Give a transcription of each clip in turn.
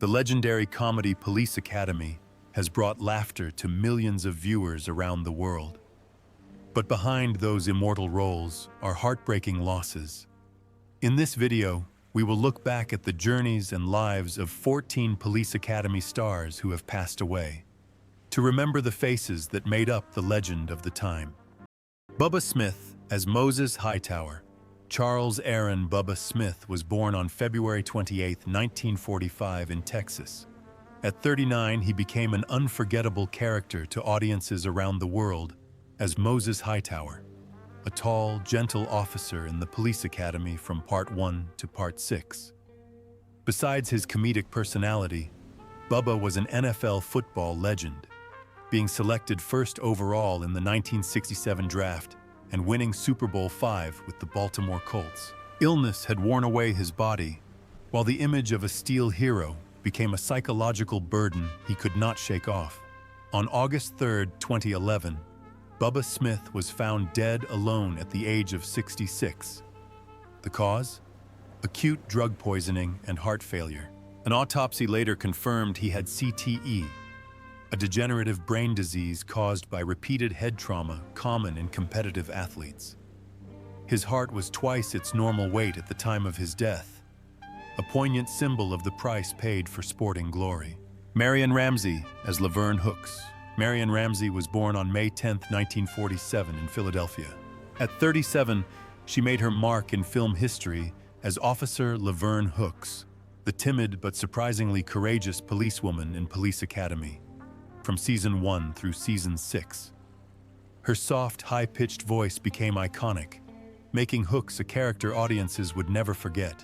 The legendary comedy Police Academy has brought laughter to millions of viewers around the world. But behind those immortal roles are heartbreaking losses. In this video, we will look back at the journeys and lives of 14 Police Academy stars who have passed away, to remember the faces that made up the legend of the time. Bubba Smith as Moses Hightower. Charles Aaron Bubba Smith was born on February 28, 1945 in Texas. At 39, he became an unforgettable character to audiences around the world as Moses Hightower, a tall, gentle officer in the police academy from Part 1 to Part 6. Besides his comedic personality, Bubba was an NFL football legend, being selected first overall in the 1967 draft and winning Super Bowl V with the Baltimore Colts. Illness had worn away his body, while the image of a steel hero became a psychological burden he could not shake off. On August 3, 2011, Bubba Smith was found dead alone at the age of 66. The cause? Acute drug poisoning and heart failure. An autopsy later confirmed he had CTE, a degenerative brain disease caused by repeated head trauma common in competitive athletes. His heart was twice its normal weight at the time of his death, a poignant symbol of the price paid for sporting glory. Marion Ramsey as Laverne Hooks. Marion Ramsey was born on May 10, 1947 in Philadelphia. At 37, she made her mark in film history as Officer Laverne Hooks, the timid but surprisingly courageous policewoman in Police Academy, from Season 1 through Season 6. Her soft, high-pitched voice became iconic, making Hooks a character audiences would never forget.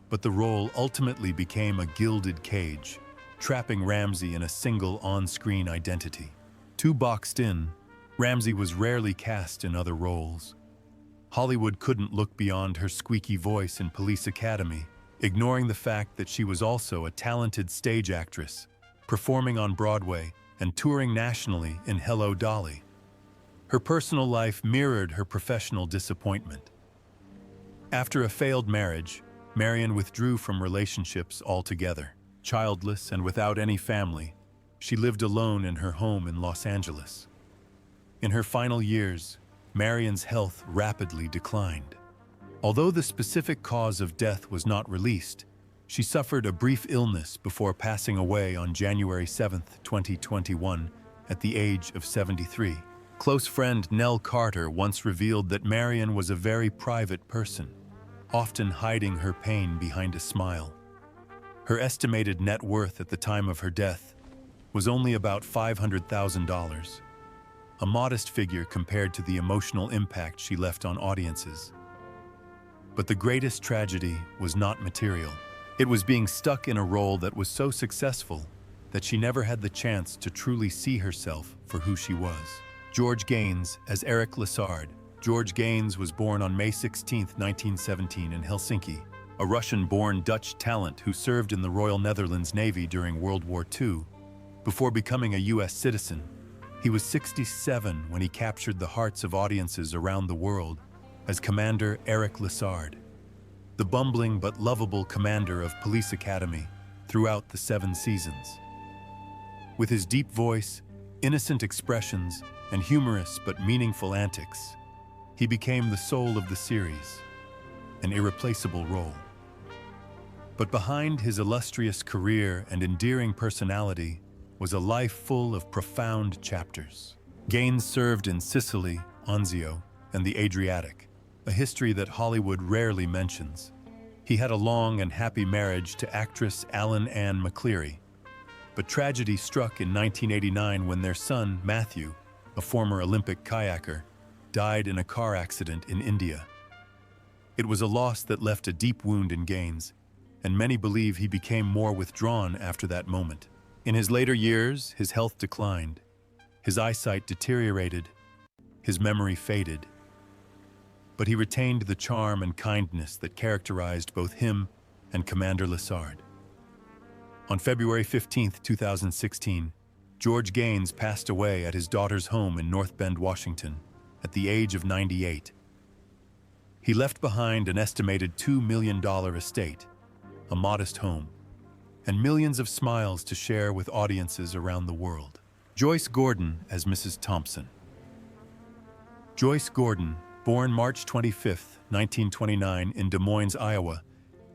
But the role ultimately became a gilded cage, trapping Ramsey in a single on-screen identity. Too boxed in, Ramsey was rarely cast in other roles. Hollywood couldn't look beyond her squeaky voice in Police Academy, ignoring the fact that she was also a talented stage actress, performing on Broadway and touring nationally in Hello, Dolly. Her personal life mirrored her professional disappointment. After a failed marriage, Marion withdrew from relationships altogether. Childless and without any family, she lived alone in her home in Los Angeles. In her final years, Marion's health rapidly declined. Although the specific cause of death was not released, she suffered a brief illness before passing away on January 7, 2021, at the age of 73. Close friend Nell Carter once revealed that Marion was a very private person, often hiding her pain behind a smile. Her estimated net worth at the time of her death was only about $500,000, a modest figure compared to the emotional impact she left on audiences. But the greatest tragedy was not material. It was being stuck in a role that was so successful that she never had the chance to truly see herself for who she was. George Gaines as Eric Lessard. George Gaines was born on May 16, 1917 in Helsinki, a Russian-born Dutch talent who served in the Royal Netherlands Navy during World War II. Before becoming a U.S. citizen, he was 67 when he captured the hearts of audiences around the world as Commander Eric Lessard, the bumbling but lovable commander of Police Academy throughout the 7 seasons. With his deep voice, innocent expressions, and humorous but meaningful antics, he became the soul of the series, an irreplaceable role. But behind his illustrious career and endearing personality was a life full of profound chapters. Gaines served in Sicily, Anzio, and the Adriatic, a history that Hollywood rarely mentions. He had a long and happy marriage to actress Alan Ann McCleary, but tragedy struck in 1989 when their son, Matthew, a former Olympic kayaker, died in a car accident in India. It was a loss that left a deep wound in Gaines, and many believe he became more withdrawn after that moment. In his later years, his health declined, his eyesight deteriorated, his memory faded. But he retained the charm and kindness that characterized both him and Commander Lessard. On February 15, 2016, George Gaines passed away at his daughter's home in North Bend, Washington, at the age of 98. He left behind an estimated $2 million estate, a modest home, and millions of smiles to share with audiences around the world. Joyce Gordon as Mrs. Thompson. Joyce Gordon, born March 25, 1929 in Des Moines, Iowa,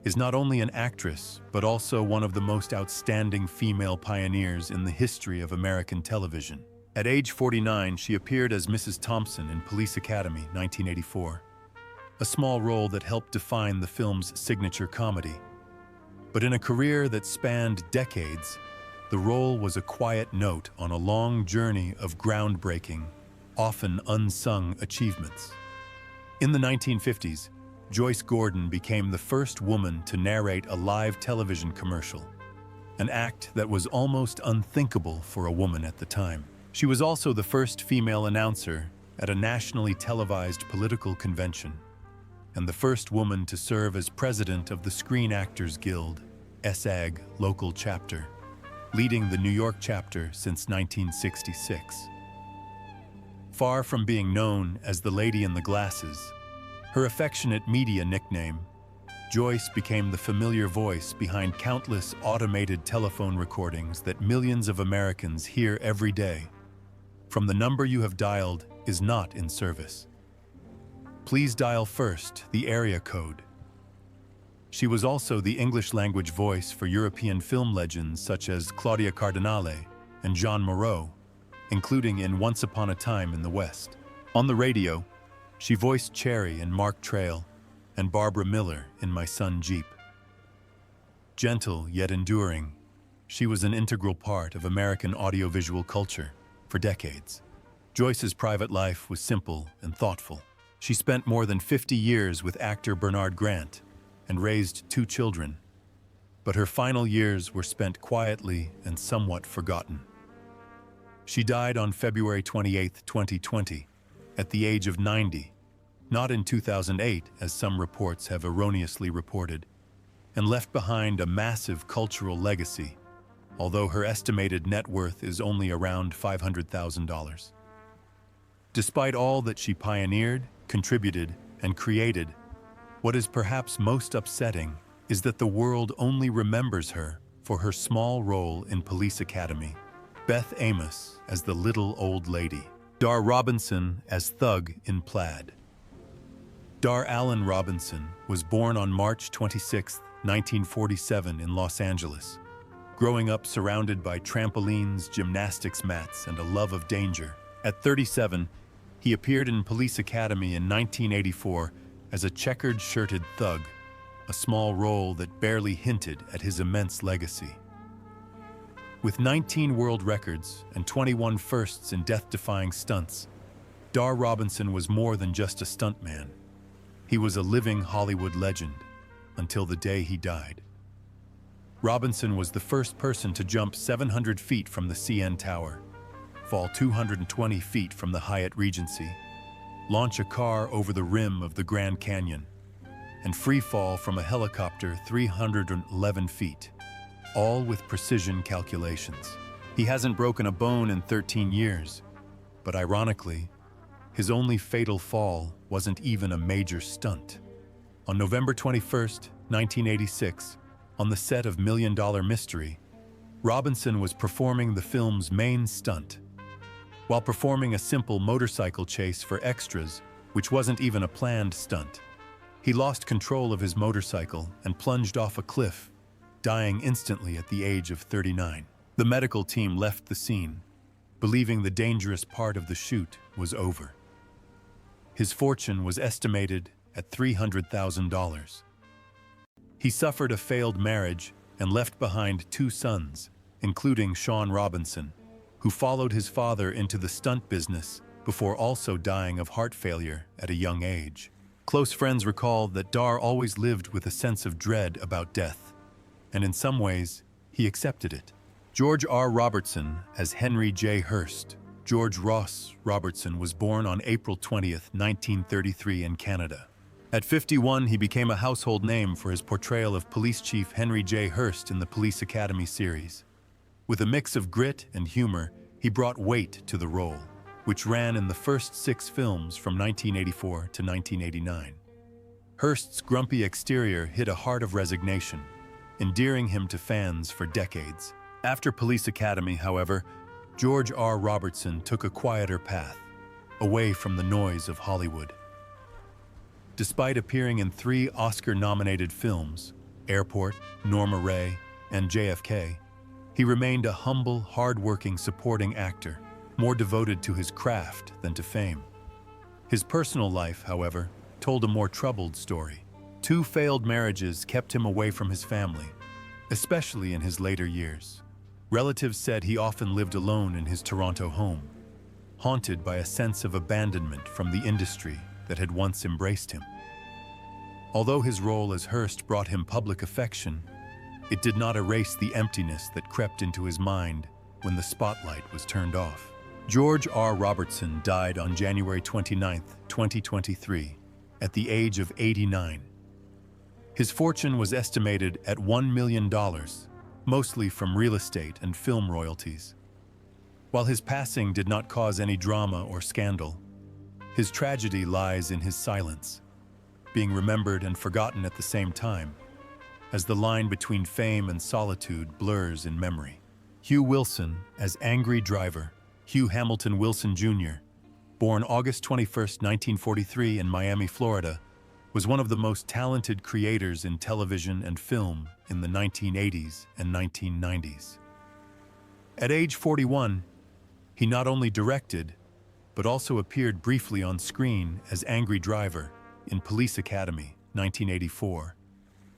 is not only an actress, but also one of the most outstanding female pioneers in the history of American television. At age 49, she appeared as Mrs. Thompson in Police Academy, 1984, a small role that helped define the film's signature comedy. But in a career that spanned decades, the role was a quiet note on a long journey of groundbreaking, often unsung achievements. In the 1950s, Joyce Gordon became the first woman to narrate a live television commercial, an act that was almost unthinkable for a woman at the time. She was also the first female announcer at a nationally televised political convention, and the first woman to serve as president of the Screen Actors Guild, SAG local chapter, leading the New York chapter since 1966. Far from being known as the Lady in the Glasses, her affectionate media nickname, Joyce became the familiar voice behind countless automated telephone recordings that millions of Americans hear every day. From the number you have dialed is not in service. Please dial first the area code. She was also the English-language voice for European film legends such as Claudia Cardinale and Jean Moreau, including in Once Upon a Time in the West. On the radio, she voiced Cherry in Mark Trail and Barbara Miller in My Son Jeep. Gentle yet enduring, she was an integral part of American audiovisual culture for decades. Joyce's private life was simple and thoughtful. She spent more than 50 years with actor Bernard Grant and raised 2 children, but her final years were spent quietly and somewhat forgotten. She died on February 28, 2020, at the age of 90, not in 2008, as some reports have erroneously reported, and left behind a massive cultural legacy, although her estimated net worth is only around $500,000. Despite all that she pioneered, contributed, and created, what is perhaps most upsetting is that the world only remembers her for her small role in Police Academy, Beth Amos as the little old lady, Dar Robinson as Thug in Plaid. Dar Allen Robinson was born on March 26, 1947 in Los Angeles, growing up surrounded by trampolines, gymnastics mats, and a love of danger. At 37, he appeared in Police Academy in 1984 as a checkered-shirted thug, a small role that barely hinted at his immense legacy. With 19 world records and 21 firsts in death-defying stunts, Dar Robinson was more than just a stuntman. He was a living Hollywood legend until the day he died. Robinson was the first person to jump 700 feet from the CN Tower, fall 220 feet from the Hyatt Regency, launch a car over the rim of the Grand Canyon, and free fall from a helicopter 311 feet, all with precision calculations. He hasn't broken a bone in 13 years, but ironically, his only fatal fall wasn't even a major stunt. On November 21, 1986, on the set of Million Dollar Mystery, Robinson was performing the film's main stunt. While performing a simple motorcycle chase for extras, which wasn't even a planned stunt, he lost control of his motorcycle and plunged off a cliff, dying instantly at the age of 39. The medical team left the scene, believing the dangerous part of the shoot was over. His fortune was estimated at $300,000. He suffered a failed marriage and left behind 2 sons, including Sean Robinson, who followed his father into the stunt business before also dying of heart failure at a young age. Close friends recall that Dar always lived with a sense of dread about death, and in some ways, he accepted it. George R. Robertson as Henry J. Hurst. George Ross Robertson was born on April 20, 1933 in Canada. At 51, he became a household name for his portrayal of Police Chief Henry J. Hurst in the Police Academy series. With a mix of grit and humor, he brought weight to the role, which ran in the first 6 films from 1984 to 1989. Hurst's grumpy exterior hid a heart of resignation, endearing him to fans for decades. After Police Academy, however, George R. Robertson took a quieter path, away from the noise of Hollywood. Despite appearing in 3 Oscar-nominated films, Airport, Norma Rae, and JFK, he remained a humble, hard-working supporting actor, more devoted to his craft than to fame. His personal life, however, told a more troubled story. 2 failed marriages kept him away from his family, especially in his later years. Relatives said he often lived alone in his Toronto home, haunted by a sense of abandonment from the industry that had once embraced him. Although his role as Hearst brought him public affection, it did not erase the emptiness that crept into his mind when the spotlight was turned off. George R. Robertson died on January 29, 2023, at the age of 89. His fortune was estimated at $1 million, mostly from real estate and film royalties. While his passing did not cause any drama or scandal, his tragedy lies in his silence, being remembered and forgotten at the same time, as the line between fame and solitude blurs in memory. Hugh Wilson, as Angry Driver, Hugh Hamilton Wilson Jr., born August 21, 1943 in Miami, Florida, was one of the most talented creators in television and film in the 1980s and 1990s. At age 41, he not only directed, but also appeared briefly on screen as Angry Driver in Police Academy, 1984,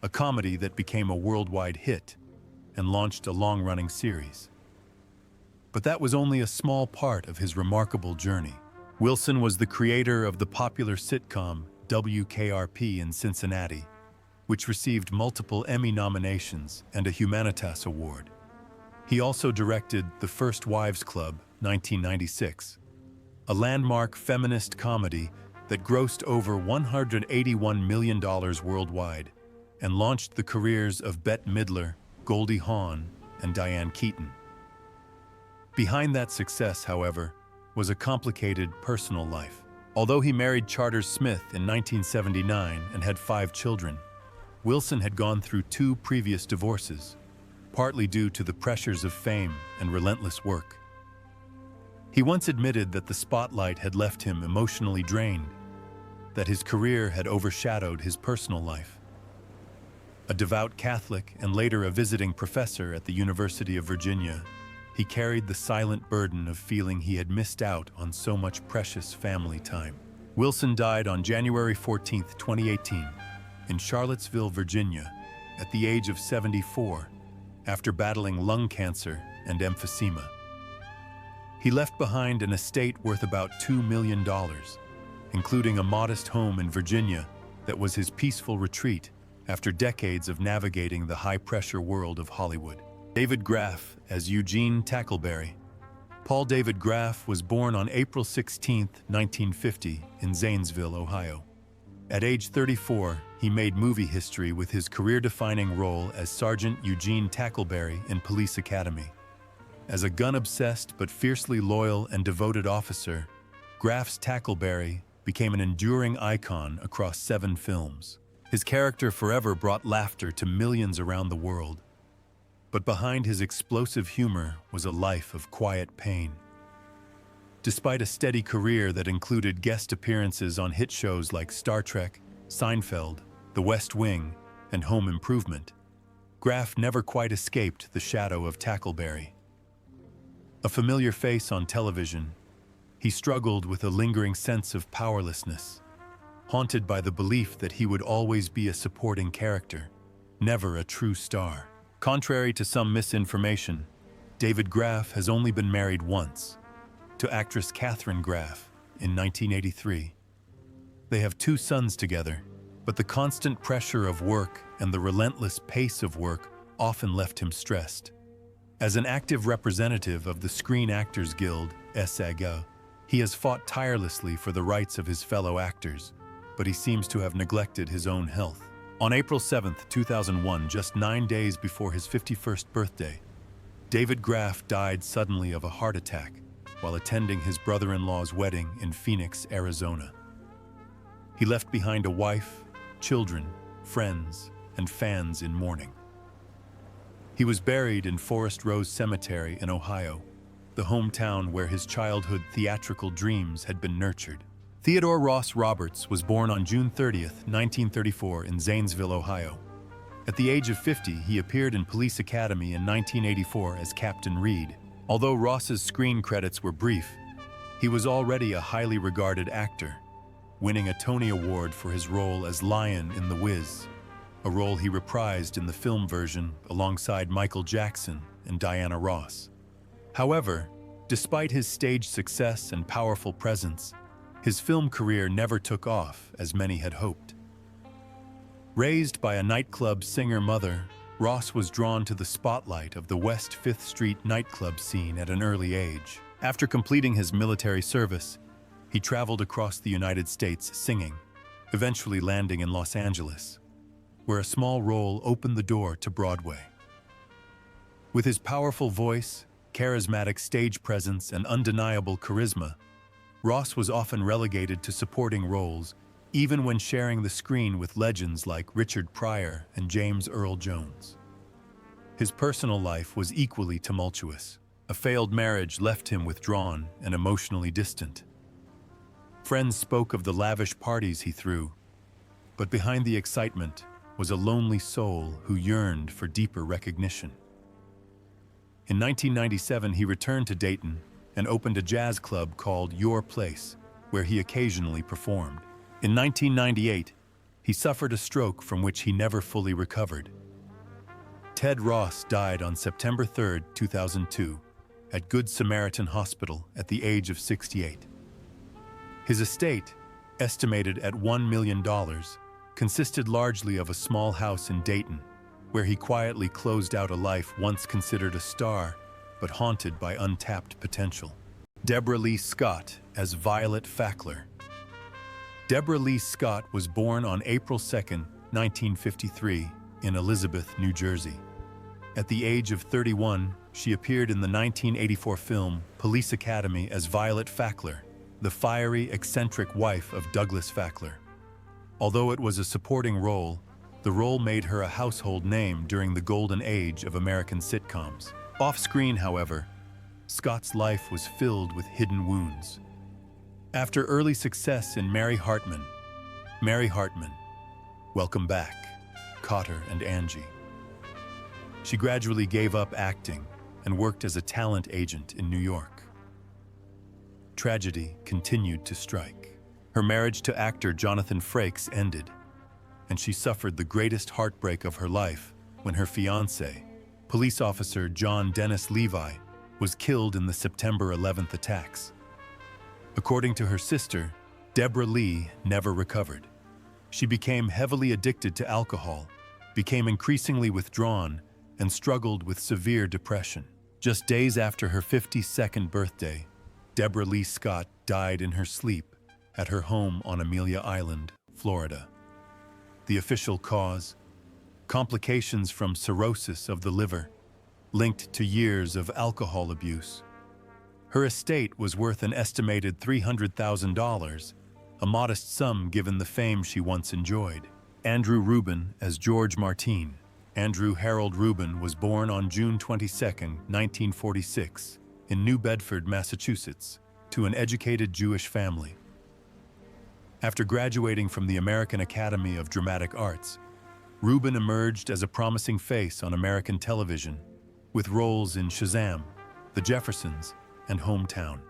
a comedy that became a worldwide hit and launched a long-running series. But that was only a small part of his remarkable journey. Wilson was the creator of the popular sitcom WKRP in Cincinnati, which received multiple Emmy nominations and a Humanitas Award. He also directed The First Wives Club, 1996, a landmark feminist comedy that grossed over $181 million worldwide and launched the careers of Bette Midler, Goldie Hawn, and Diane Keaton. Behind that success, however, was a complicated personal life. Although he married Charters Smith in 1979 and had 5 children, Wilson had gone through 2 previous divorces, partly due to the pressures of fame and relentless work. He once admitted that the spotlight had left him emotionally drained, that his career had overshadowed his personal life. A devout Catholic and later a visiting professor at the University of Virginia, he carried the silent burden of feeling he had missed out on so much precious family time. Wilson died on January 14, 2018, in Charlottesville, Virginia, at the age of 74, after battling lung cancer and emphysema. He left behind an estate worth about $2 million, including a modest home in Virginia that was his peaceful retreat after decades of navigating the high-pressure world of Hollywood. David Graff as Eugene Tackleberry. Paul David Graff was born on April 16, 1950, in Zanesville, Ohio. At age 34, he made movie history with his career-defining role as Sergeant Eugene Tackleberry in Police Academy. As a gun-obsessed but fiercely loyal and devoted officer, Graff's Tackleberry became an enduring icon across 7 films. His character forever brought laughter to millions around the world. But behind his explosive humor was a life of quiet pain. Despite a steady career that included guest appearances on hit shows like Star Trek, Seinfeld, The West Wing, and Home Improvement, Graff never quite escaped the shadow of Tackleberry. A familiar face on television, he struggled with a lingering sense of powerlessness, haunted by the belief that he would always be a supporting character, never a true star. Contrary to some misinformation, David Graff has only been married once, to actress Katharine Graff in 1983. They have 2 sons together, but the constant pressure of work and the relentless pace of work often left him stressed. As an active representative of the Screen Actors Guild, SAG, he has fought tirelessly for the rights of his fellow actors, but he seems to have neglected his own health. On April 7, 2001, just 9 days before his 51st birthday, David Graff died suddenly of a heart attack while attending his brother-in-law's wedding in Phoenix, Arizona. He left behind a wife, children, friends, and fans in mourning. He was buried in Forest Rose Cemetery in Ohio, the hometown where his childhood theatrical dreams had been nurtured. Theodore Ross Roberts was born on June 30th, 1934 in Zanesville, Ohio. At the age of 50, he appeared in Police Academy in 1984 as Captain Reed. Although Ross's screen credits were brief, he was already a highly regarded actor, winning a Tony Award for his role as Lion in The Wiz, a role he reprised in the film version alongside Michael Jackson and Diana Ross. However, despite his stage success and powerful presence, his film career never took off as many had hoped. Raised by a nightclub singer mother, Ross was drawn to the spotlight of the West 5th Street nightclub scene at an early age. After completing his military service, he traveled across the United States singing, eventually landing in Los Angeles, where a small role opened the door to Broadway. With his powerful voice, charismatic stage presence, and undeniable charisma, Ross was often relegated to supporting roles, even when sharing the screen with legends like Richard Pryor and James Earl Jones. His personal life was equally tumultuous. A failed marriage left him withdrawn and emotionally distant. Friends spoke of the lavish parties he threw, but behind the excitement was a lonely soul who yearned for deeper recognition. In 1997, he returned to Dayton and opened a jazz club called Your Place, where he occasionally performed. In 1998, he suffered a stroke from which he never fully recovered. Ted Ross died on September 3, 2002, at Good Samaritan Hospital at the age of 68. His estate, estimated at $1 million, consisted largely of a small house in Dayton, where he quietly closed out a life once considered a star, but haunted by untapped potential. Deborah Lee Scott as Violet Fackler. Deborah Lee Scott was born on April 2, 1953, in Elizabeth, New Jersey. At the age of 31, she appeared in the 1984 film Police Academy as Violet Fackler, the fiery, eccentric wife of Douglas Fackler. Although it was a supporting role, the role made her a household name during the golden age of American sitcoms. Off-screen, however, Scott's life was filled with hidden wounds. After early success in Mary Hartman, Welcome Back, Cotter and Angie, she gradually gave up acting and worked as a talent agent in New York. Tragedy continued to strike. Her marriage to actor Jonathan Frakes ended, and she suffered the greatest heartbreak of her life when her fiancé, police officer John Dennis Levi, was killed in the September 11th attacks. According to her sister, Deborah Lee never recovered. She became heavily addicted to alcohol, became increasingly withdrawn, and struggled with severe depression. Just days after her 52nd birthday, Deborah Lee Scott died in her sleep at her home on Amelia Island, Florida. The official cause? Complications from cirrhosis of the liver, linked to years of alcohol abuse. Her estate was worth an estimated $300,000, a modest sum given the fame she once enjoyed. Andrew Rubin as George Martine. Andrew Harold Rubin was born on June 22, 1946, in New Bedford, Massachusetts, to an educated Jewish family. After graduating from the American Academy of Dramatic Arts, Rubin emerged as a promising face on American television, with roles in Shazam, The Jeffersons, and Hometown.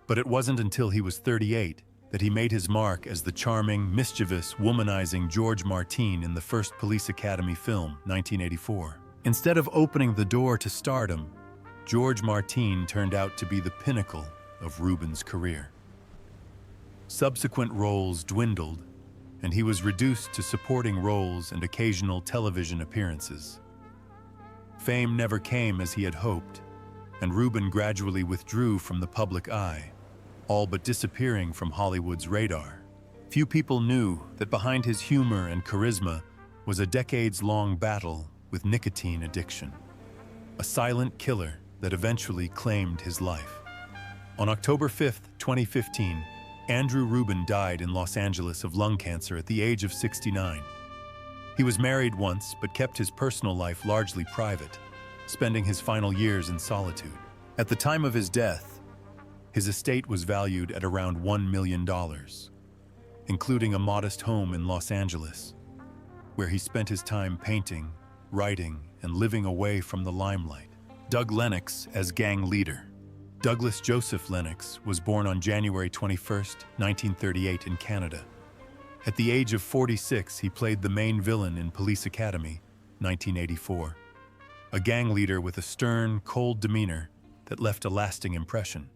But it wasn't until he was 38 that he made his mark as the charming, mischievous, womanizing George Martine in the first Police Academy film, 1984. Instead of opening the door to stardom, George Martine turned out to be the pinnacle of Rubin's career. Subsequent roles dwindled, and he was reduced to supporting roles and occasional television appearances. Fame never came as he had hoped, and Rubin gradually withdrew from the public eye, all but disappearing from Hollywood's radar. Few people knew that behind his humor and charisma was a decades-long battle with nicotine addiction, a silent killer that eventually claimed his life. On October 5, 2015, Andrew Rubin died in Los Angeles of lung cancer at the age of 69. He was married once, but kept his personal life largely private, spending his final years in solitude. At the time of his death, his estate was valued at around $1 million, including a modest home in Los Angeles, where he spent his time painting, writing, and living away from the limelight. Doug Lennox as gang leader. Douglas Joseph Lennox was born on January 21, 1938 in Canada. At the age of 46, he played the main villain in Police Academy, 1984, a gang leader with a stern, cold demeanor that left a lasting impression.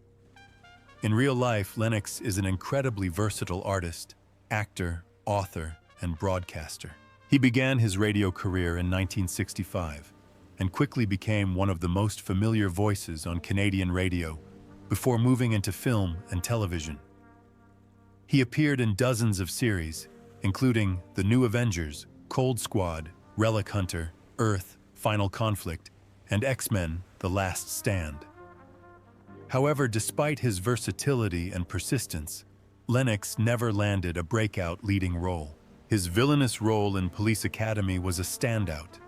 In real life, Lennox is an incredibly versatile artist, actor, author, and broadcaster. He began his radio career in 1965 and quickly became one of the most familiar voices on Canadian radio before moving into film and television. He appeared in dozens of series, including The New Avengers, Cold Squad, Relic Hunter, Earth, Final Conflict, and X-Men: The Last Stand. However, despite his versatility and persistence, Lennox never landed a breakout leading role. His villainous role in Police Academy was a standout,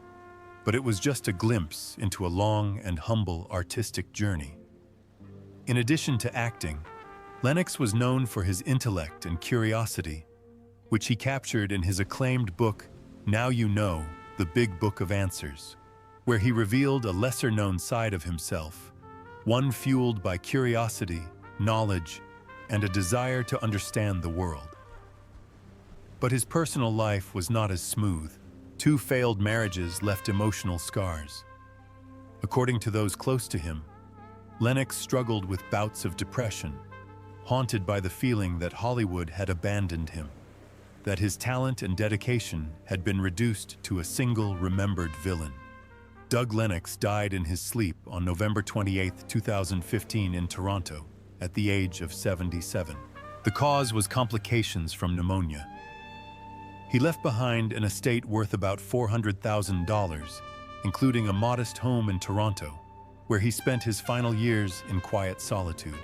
but it was just a glimpse into a long and humble artistic journey. In addition to acting, Lennox was known for his intellect and curiosity, which he captured in his acclaimed book, Now You Know, The Big Book of Answers, where he revealed a lesser-known side of himself, one fueled by curiosity, knowledge, and a desire to understand the world. But his personal life was not as smooth. 2 failed marriages left emotional scars. According to those close to him, Lennox struggled with bouts of depression, haunted by the feeling that Hollywood had abandoned him, that his talent and dedication had been reduced to a single remembered villain. Doug Lennox died in his sleep on November 28, 2015 in Toronto, at the age of 77. The cause was complications from pneumonia. He left behind an estate worth about $400,000, including a modest home in Toronto, where he spent his final years in quiet solitude.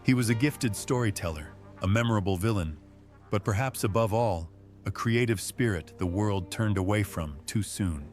He was a gifted storyteller, a memorable villain, but perhaps above all, a creative spirit the world turned away from too soon.